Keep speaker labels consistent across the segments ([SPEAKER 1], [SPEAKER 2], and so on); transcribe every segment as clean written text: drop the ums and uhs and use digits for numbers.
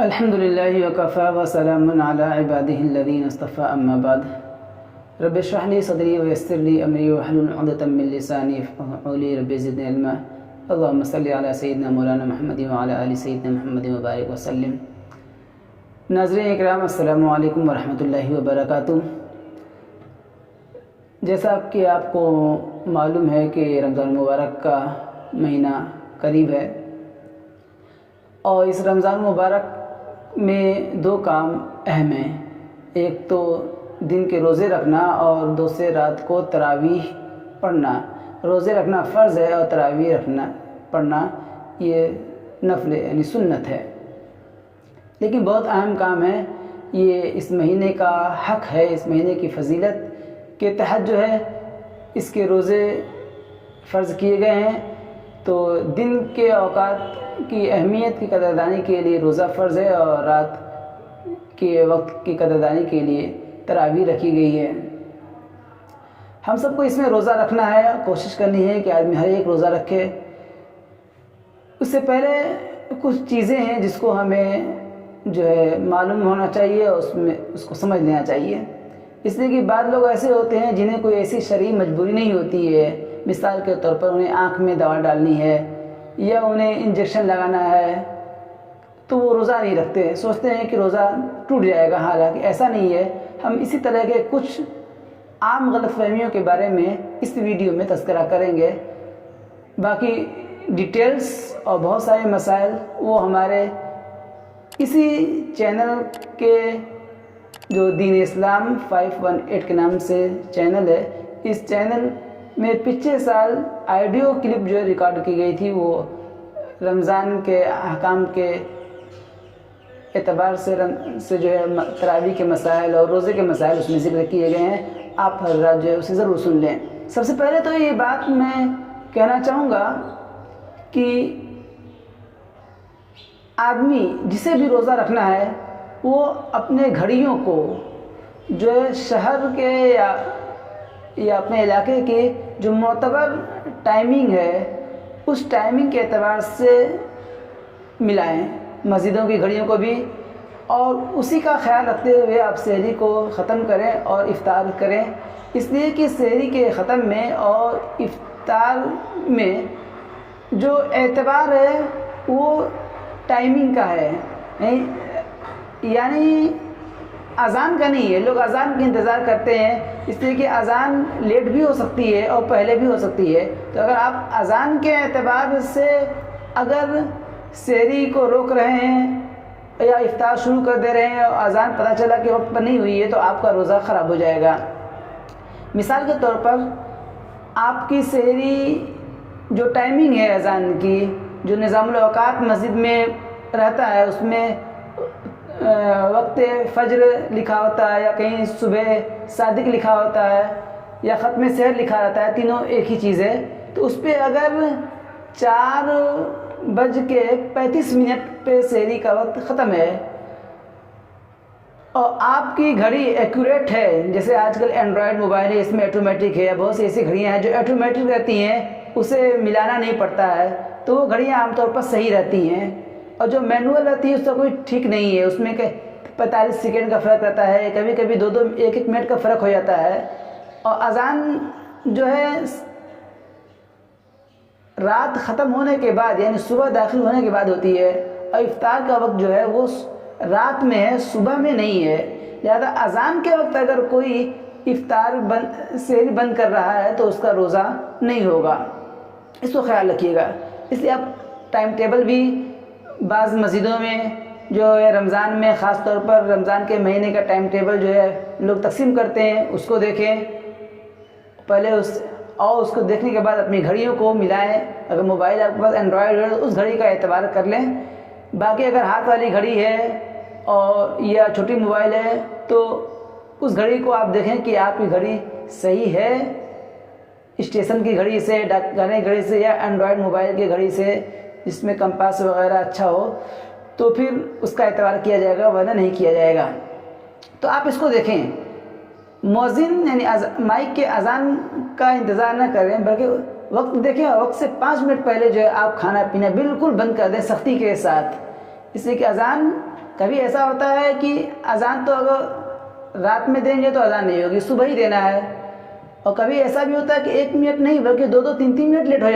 [SPEAKER 1] الحمد للہ وکفیٰ وسلام علی عبادہ الذین اصطفیٰ اما بعد رب اشرح لی صدری ویسر لی امری واحلل عقدۃ من لسانی یفقهوا قولی رب زدنی علما اللہم صلی علی سیدنا مولانا محمد وعلی آل سیدنا محمد وبارک وسلم۔ ناظرین اکرام، السلام علیکم ورحمۃ اللہ وبرکاتہ۔ جیسا کہ آپ کو معلوم ہے کہ رمضان مبارک کا مہینہ قریب ہے، اور اس رمضان مبارک میں دو کام اہم ہیں۔ ایک تو دن کے روزے رکھنا اور دوسرے رات کو تراویح پڑھنا۔ روزے رکھنا فرض ہے اور تراویح پڑھنا یہ نفل یعنی سنت ہے، لیکن بہت اہم کام ہے۔ یہ اس مہینے کا حق ہے، اس مہینے کی فضیلت کے تحت جو ہے اس کے روزے فرض کیے گئے ہیں۔ تو دن کے اوقات کی اہمیت کی قدردانی کے لیے روزہ فرض ہے، اور رات کے وقت کی قدردانی کے لیے تراویح رکھی گئی ہے۔ ہم سب کو اس میں روزہ رکھنا ہے، کوشش کرنی ہے کہ آدمی ہر ایک روزہ رکھے۔ اس سے پہلے کچھ چیزیں ہیں جس کو ہمیں جو ہے معلوم ہونا چاہیے اور اس کو سمجھ لینا چاہیے، اس لیے کہ بعض لوگ ایسے ہوتے ہیں جنہیں کوئی ایسی شرعی مجبوری نہیں ہوتی ہے۔ مثال کے طور پر انہیں آنکھ میں دوا ڈالنی ہے یا انہیں انجیکشن لگانا ہے، تو وہ روزہ نہیں رکھتے، سوچتے ہیں کہ روزہ ٹوٹ جائے گا، حالانکہ ایسا نہیں ہے۔ ہم اسی طرح کے کچھ عام غلط فہمیوں کے بارے میں اس ویڈیو میں تذکرہ کریں گے۔ باقی ڈیٹیلز اور بہت سارے مسائل وہ ہمارے اسی چینل کے جو دین اسلام 518 کے نام سے چینل ہے، اس چینل میں پچھلے سال آڈیو کلپ جو ریکارڈ کی گئی تھی، وہ رمضان کے احکام کے اعتبار سے جو ہے تراویح کے مسائل اور روزے کے مسائل اس میں ذکر کیے گئے ہیں۔ آپ حضرات جو ہے اسے ضرور سن لیں۔ سب سے پہلے تو یہ بات میں کہنا چاہوں گا کہ آدمی جسے بھی روزہ رکھنا ہے وہ اپنے گھڑیوں کو جو ہے شہر کے یا اپنے علاقے کی جو معتبر ٹائمنگ ہے اس ٹائمنگ کے اعتبار سے ملائیں، مسجدوں کی گھڑیوں کو بھی، اور اسی کا خیال رکھتے ہوئے آپ سحری کو ختم کریں اور افطار کریں، اس لیے کہ سحری کے ختم میں اور افطار میں جو اعتبار ہے وہ ٹائمنگ کا ہے، یعنی اذان کا نہیں ہے۔ لوگ اذان کا انتظار کرتے ہیں، اس لیے کہ اذان لیٹ بھی ہو سکتی ہے اور پہلے بھی ہو سکتی ہے۔ تو اگر آپ اذان کے اعتبار سے اگر سحری کو روک رہے ہیں یا افطار شروع کر دے رہے ہیں اور اذان پتہ چلا کہ وقت پر نہیں ہوئی ہے، تو آپ کا روزہ خراب ہو جائے گا۔ مثال کے طور پر آپ کی سحری جو ٹائمنگ ہے اذان کی، جو نظام الاوقات مسجد میں رہتا ہے، اس میں وقت فجر لکھا ہوتا ہے یا کہیں صبح صادق لکھا ہوتا ہے یا ختم سحر لکھا رہتا ہے، تینوں ایک ہی چیز ہے۔ تو اس پہ اگر 4:35 پہ سحری کا وقت ختم ہے اور آپ کی گھڑی ایکوریٹ ہے، جیسے آج کل اینڈرائڈ موبائل ہے، اس میں آٹومیٹک ہے، بہت سی ایسی گھڑیاں ہیں جو آٹومیٹک رہتی ہیں، اسے ملانا نہیں پڑتا ہے، تو وہ گھڑیاں عام طور پر صحیح رہتی ہیں۔ اور جو مینول رہتی ہے اس کا کوئی ٹھیک نہیں ہے، اس میں 45 سیکنڈ کا فرق رہتا ہے، کبھی کبھی 1 منٹ کا فرق ہو جاتا ہے۔ اور اذان جو ہے رات ختم ہونے کے بعد یعنی صبح داخل ہونے کے بعد ہوتی ہے، اور افطار کا وقت جو ہے وہ رات میں ہے، صبح میں نہیں ہے۔ لہذا اذان کے وقت اگر کوئی سحری بند کر رہا ہے تو اس کا روزہ نہیں ہوگا، اس کو خیال رکھیے گا۔ اس لیے آپ ٹائم ٹیبل بھی بعض مسجدوں میں جو ہے رمضان میں، خاص طور پر رمضان کے مہینے کا ٹائم ٹیبل جو ہے لوگ تقسیم کرتے ہیں، اس کو دیکھیں پہلے، اس کو دیکھنے کے بعد اپنی گھڑیوں کو ملائیں۔ اگر موبائل آپ کے پاس اینڈرائڈ ہے تو اس گھڑی کا اعتبار کر لیں۔ باقی اگر ہاتھ والی گھڑی ہے اور یا چھوٹی موبائل ہے تو اس گھڑی کو آپ دیکھیں کہ آپ کی گھڑی صحیح ہے، اسٹیشن کی گھڑی سے، ڈاکخانے کی گھڑی سے یا اینڈرائڈ موبائل کی گھڑی سے جس میں کمپاس وغیرہ اچھا ہو، تو پھر اس کا اعتبار کیا جائے گا، ورنہ نہیں کیا جائے گا۔ تو آپ اس کو دیکھیں، مؤذن یعنی مائک کے اذان کا انتظار نہ کریں، بلکہ وقت دیکھیں اور وقت سے 5 منٹ پہلے جو ہے آپ کھانا پینا بالکل بند کر دیں سختی کے ساتھ، اس لیے کہ اذان کبھی ایسا ہوتا ہے کہ اذان تو اگر رات میں دیں گے تو اذان نہیں ہوگی، صبح ہی دینا ہے، اور کبھی ایسا بھی ہوتا ہے کہ 1 منٹ نہیں بلکہ 2 3 منٹ لیٹ ہو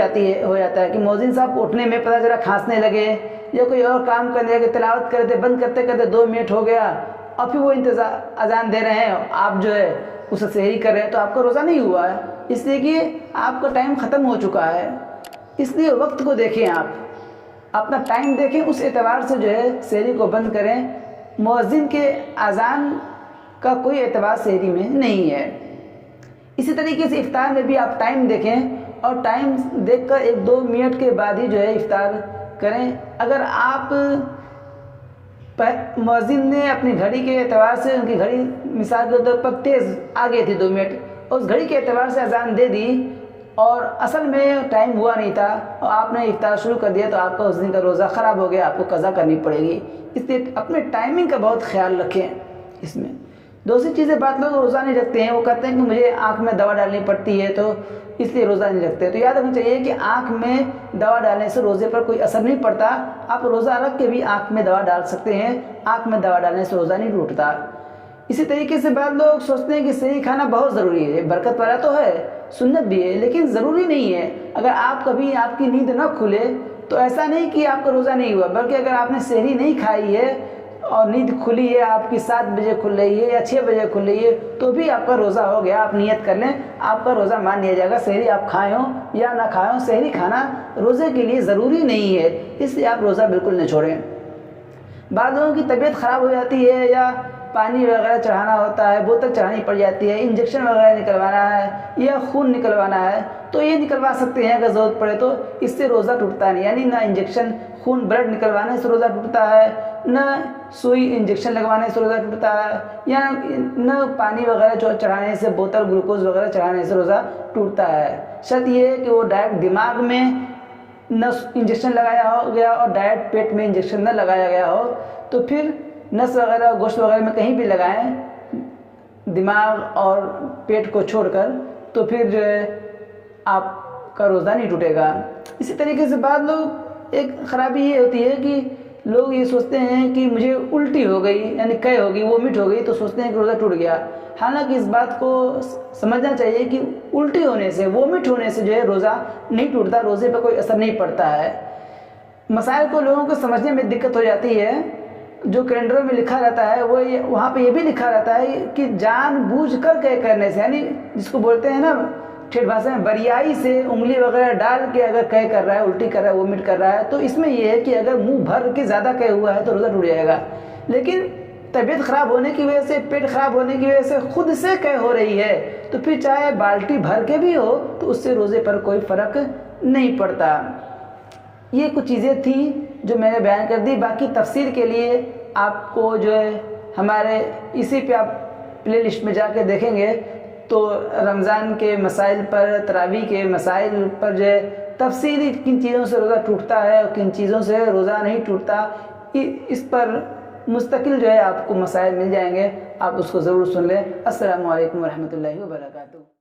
[SPEAKER 1] جاتا ہے کہ مؤذن صاحب کو اٹھنے میں پتہ چلا کھانسنے لگے یا کوئی اور کام کرنے لگے، تلاوت کرتے بند کرتے کرتے 2 منٹ ہو گیا اور پھر وہ اذان دے رہے ہیں، آپ جو ہے اسے سحری کر رہے ہیں، تو آپ کا روزہ نہیں ہوا ہے، اس لیے کہ آپ کا ٹائم ختم ہو چکا ہے۔ اس لیے وقت کو دیکھیں، آپ اپنا ٹائم دیکھیں، اس اعتبار سے جو ہے سحری کو بند کریں۔ مؤذن کے اذان کا کوئی اعتبار سحری میں نہیں ہے۔ اسی طریقے سے افطار میں بھی آپ ٹائم دیکھیں اور ٹائم دیکھ کر 1 2 منٹ کے بعد ہی جو ہے افطار کریں۔ اگر آپ مؤذن نے اپنی گھڑی کے اعتبار سے، ان کی گھڑی مثال کے طور پر تیز آگے تھی 2 منٹ، اس گھڑی کے اعتبار سے اذان دے دی اور اصل میں ٹائم ہوا نہیں تھا اور آپ نے افطار شروع کر دیا، تو آپ کا اس دن کا روزہ خراب ہو گیا، آپ کو قضا کرنی پڑے گی۔ اس لیے اپنے ٹائمنگ کا بہت خیال رکھیں۔ اس میں دوسری چیزیں، بعض لوگ روزہ نہیں رکھتے ہیں، وہ کہتے ہیں کہ مجھے آنکھ میں دوا ڈالنی پڑتی ہے تو اس لیے روزہ نہیں رکھتے، تو یاد رکھنا چاہیے کہ آنکھ میں دوا ڈالنے سے روزے پر کوئی اثر نہیں پڑتا۔ آپ روزہ رکھ کے بھی آنکھ میں دوا ڈال سکتے ہیں، آنکھ میں دوا ڈالنے سے روزہ نہیں ٹوٹتا۔ اسی طریقے سے بعض لوگ سوچتے ہیں کہ سحری کھانا بہت ضروری ہے، برکت والا تو ہے، سنت بھی ہے، لیکن ضروری نہیں ہے۔ اگر آپ کبھی آپ کی نیند نہ کھلے تو ایسا نہیں کہ آپ کا روزہ نہیں ہوا، بلکہ اگر آپ نے سحری نہیں کھائی ہے اور نیند کھلی ہے، آپ کی 7 بجے کھل رہی ہے یا 6 بجے کھل رہی ہے، تو بھی آپ کا روزہ ہو گیا۔ آپ نیت کر لیں، آپ کا روزہ مان لیا جائے گا، سحری آپ کھائے ہوں یا نہ کھائے ہوں، سحری کھانا روزے کے لیے ضروری نہیں ہے، اس لیے آپ روزہ بالکل نہ چھوڑیں۔ بعض لوگوں کی طبیعت خراب ہو جاتی ہے یا پانی وغیرہ چڑھانا ہوتا ہے، بوتل چڑھانی پڑ جاتی ہے، انجیکشن وغیرہ نکلوانا ہے یا خون نکلوانا ہے، تو یہ نکلوا سکتے ہیں اگر ضرورت پڑے تو، اس سے روزہ ٹوٹتا نہیں۔ یعنی نہ انجیکشن خون بلڈ نکلوانے سے روزہ ٹوٹتا ہے، نہ سوئی انجیکشن لگوانے سے روزہ ٹوٹتا ہے، یا نہ پانی وغیرہ چڑھانے سے، بوتل گلوکوز وغیرہ چڑھانے سے روزہ ٹوٹتا ہے۔ شرط یہ ہے کہ وہ ڈائریکٹ دماغ میں نہ انجیکشن لگایا ہو گیا اور ڈائریکٹ پیٹ میں انجیکشن نہ لگایا گیا ہو، تو پھر نس وغیرہ گوشت وغیرہ میں کہیں بھی لگائیں دماغ اور پیٹ کو چھوڑ کر، تو پھر جو ہے آپ کا روزہ نہیں ٹوٹے گا۔ اسی طریقے سے بعض لوگ، ایک خرابی یہ ہوتی ہے کہ لوگ یہ سوچتے ہیں کہ مجھے الٹی ہو گئی، یعنی قے ہو گئی، وومٹ ہو گئی، تو سوچتے ہیں کہ روزہ ٹوٹ گیا۔ حالانکہ اس بات کو سمجھنا چاہیے کہ الٹی ہونے سے، وومٹ ہونے سے جو ہے روزہ نہیں ٹوٹتا، روزے پہ کوئی اثر نہیں پڑتا ہے۔ مسائل کو لوگوں کو سمجھنے میں دقت ہو جاتی ہے۔ جو کیلنڈروں میں لکھا رہتا ہے وہاں پہ یہ بھی لکھا رہتا ہے کہ جان بوجھ کر قے کرنے سے، یعنی جس کو بولتے ہیں نا ٹھیٹ بھاشا میں بریائی سے انگلی وغیرہ ڈال کے اگر قے کر رہا ہے، الٹی کر رہا ہے، وومٹ کر رہا ہے، تو اس میں یہ ہے کہ اگر منہ بھر کے زیادہ قے ہوا ہے تو روزہ ٹوٹ جائے گا۔ لیکن طبیعت خراب ہونے کی وجہ سے، پیٹ خراب ہونے کی وجہ سے خود سے قے ہو رہی ہے، تو پھر چاہے بالٹی بھر کے بھی ہو تو اس سے روزے پر کوئی فرق نہیں پڑتا۔ یہ کچھ چیزیں تھیں جو میں نے بیان کر دی۔ باقی تفصیل کے لیے آپ کو جو ہے ہمارے اسی پہ آپ پلے لسٹ میں جا کے دیکھیں گے تو رمضان کے مسائل پر، تراویح کے مسائل پر جو ہے تفصیلی کن چیزوں سے روزہ ٹوٹتا ہے اور کن چیزوں سے روزہ نہیں ٹوٹتا، اس پر مستقل جو ہے آپ کو مسائل مل جائیں گے، آپ اس کو ضرور سن لیں۔ السلام علیکم ورحمۃ اللہ وبرکاتہ۔